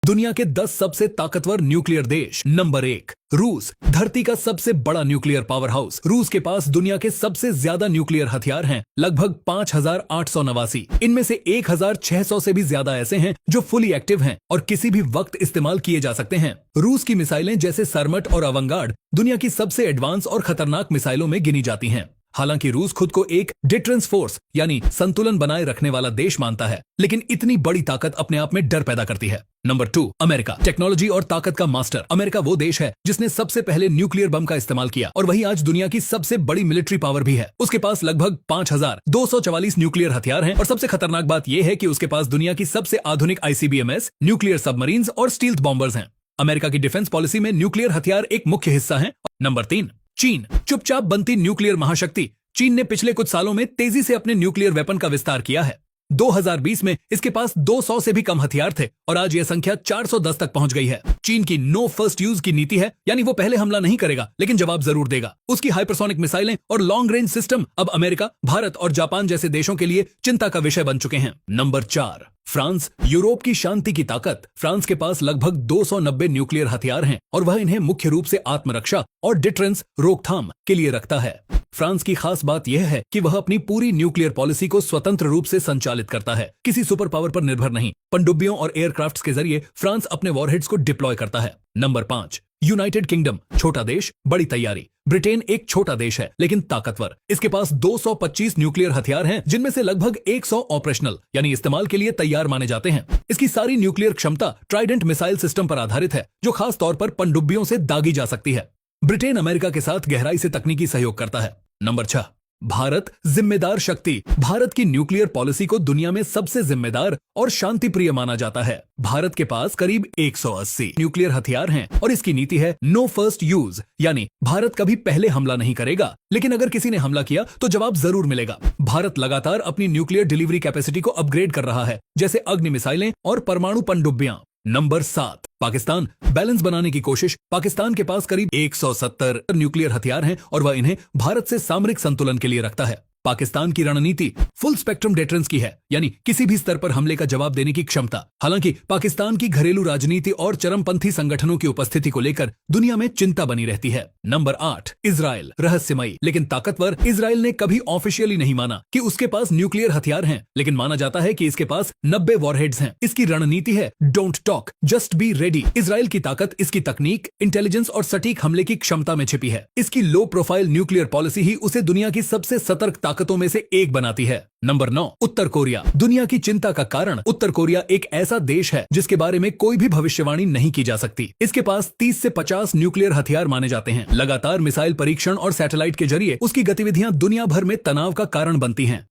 दुनिया के 10 सबसे ताकतवर न्यूक्लियर देश। नंबर 1, रूस, धरती का सबसे बड़ा न्यूक्लियर पावर हाउस। रूस के पास दुनिया के सबसे ज्यादा न्यूक्लियर हथियार हैं, लगभग 5,889। इनमें से 1,600 से भी ज्यादा ऐसे हैं जो फुली एक्टिव हैं और किसी भी वक्त इस्तेमाल किए जा सकते हैं। रूस की मिसाइलें जैसे सरमट और अवंगार्ड दुनिया की सबसे एडवांस और खतरनाक मिसाइलों में गिनी जाती हैं। हालांकि रूस खुद को एक डिटरेंस फोर्स यानी संतुलन बनाए रखने वाला देश मानता है, लेकिन इतनी बड़ी ताकत अपने आप में डर पैदा करती है। नंबर 2, अमेरिका, टेक्नोलॉजी और ताकत का मास्टर। अमेरिका वो देश है जिसने सबसे पहले न्यूक्लियर बम का इस्तेमाल किया और वही आज दुनिया की सबसे बड़ी मिलिट्री पावर भी है। उसके पास लगभग 5,244 न्यूक्लियर हथियार हैं और सबसे खतरनाक बात यह है कि उसके पास दुनिया की सबसे आधुनिक ICBMs, न्यूक्लियर सबमरीन्स और स्टील्थ बॉम्बर्स हैं। अमेरिका की डिफेंस पॉलिसी में न्यूक्लियर हथियार एक मुख्य हिस्सा है। नंबर 3, चीन, चुपचाप बनती न्यूक्लियर महाशक्ति। चीन ने पिछले कुछ सालों में तेजी से अपने न्यूक्लियर वेपन का विस्तार किया है। 2020 में इसके पास 200 से भी कम हथियार थे और आज यह संख्या 410 तक पहुंच गई है। चीन की नो फर्स्ट यूज की नीति है, यानी वो पहले हमला नहीं करेगा लेकिन जवाब जरूर देगा। उसकी हाइपरसोनिक मिसाइलें और लॉन्ग रेंज सिस्टम अब अमेरिका, भारत और जापान जैसे देशों के लिए चिंता का विषय बन चुके हैं। नंबर 4, फ्रांस, यूरोप की शांति की ताकत। फ्रांस के पास लगभग 290 न्यूक्लियर हथियार हैं और वह इन्हें मुख्य रूप से आत्मरक्षा और डिटरेंस रोकथाम के लिए रखता है। फ्रांस की खास बात यह है कि वह अपनी पूरी न्यूक्लियर पॉलिसी को स्वतंत्र रूप से संचालित करता है, किसी सुपर पावर पर निर्भर नहीं। पनडुब्बियों और एयरक्राफ्ट्स के जरिए फ्रांस अपने वॉरहेड्स को डिप्लॉय करता है। नंबर 5, यूनाइटेड किंगडम, छोटा देश, बड़ी तैयारी। ब्रिटेन एक छोटा देश है लेकिन ताकतवर। इसके पास 225 न्यूक्लियर हथियार हैं, जिनमें से लगभग 100 ऑपरेशनल यानी इस्तेमाल के लिए तैयार माने जाते हैं। इसकी सारी न्यूक्लियर क्षमता ट्राइडेंट मिसाइल सिस्टम पर आधारित है, जो खास तौर पर पनडुब्बियों से दागी जा सकती है। ब्रिटेन अमेरिका के साथ गहराई से तकनीकी सहयोग करता है। नंबर 6, भारत, जिम्मेदार शक्ति। भारत की न्यूक्लियर पॉलिसी को दुनिया में सबसे जिम्मेदार और शांतिप्रिय माना जाता है। भारत के पास करीब 180 न्यूक्लियर हथियार हैं और इसकी नीति है नो फर्स्ट यूज, यानी भारत कभी पहले हमला नहीं करेगा, लेकिन अगर किसी ने हमला किया तो जवाब जरूर मिलेगा। भारत लगातार अपनी न्यूक्लियर डिलीवरी कैपेसिटी को अपग्रेड कर रहा है, जैसे अग्नि मिसाइलें और परमाणु पनडुब्बियां। नंबर 7, पाकिस्तान, बैलेंस बनाने की कोशिश। पाकिस्तान के पास करीब 170 न्यूक्लियर हथियार हैं और वह इन्हें भारत से सामरिक संतुलन के लिए रखता है। पाकिस्तान की रणनीति फुल स्पेक्ट्रम डिटरेंस की है, यानी किसी भी स्तर पर हमले का जवाब देने की क्षमता। हालांकि पाकिस्तान की घरेलू राजनीति और चरमपंथी संगठनों की उपस्थिति को लेकर दुनिया में चिंता बनी रहती है। नंबर 8, इजराइल, रहस्यमयी लेकिन ताकतवर। इजराइल ने कभी ऑफिशियली नहीं माना कि उसके पास न्यूक्लियर हथियार हैं, लेकिन माना जाता है कि इसके पास 90 वॉरहेड्स हैं। इसकी रणनीति है don't talk, just be ready. Israel की ताकत इसकी तकनीक, इंटेलिजेंस और सटीक हमले की क्षमता में छिपी है। इसकी लो प्रोफाइल न्यूक्लियर पॉलिसी ही उसे दुनिया की सबसे सतर्क ताकतों में से एक बनाती है। नंबर 9, उत्तर कोरिया, दुनिया की चिंता का कारण। उत्तर कोरिया एक ऐसा देश है जिसके बारे में कोई भी भविष्यवाणी नहीं की जा सकती। इसके पास 30 से 50 न्यूक्लियर हथियार माने जाते हैं। लगातार मिसाइल परीक्षण और सैटेलाइट के जरिए उसकी गतिविधियां दुनिया भर में तनाव का कारण बनती हैं।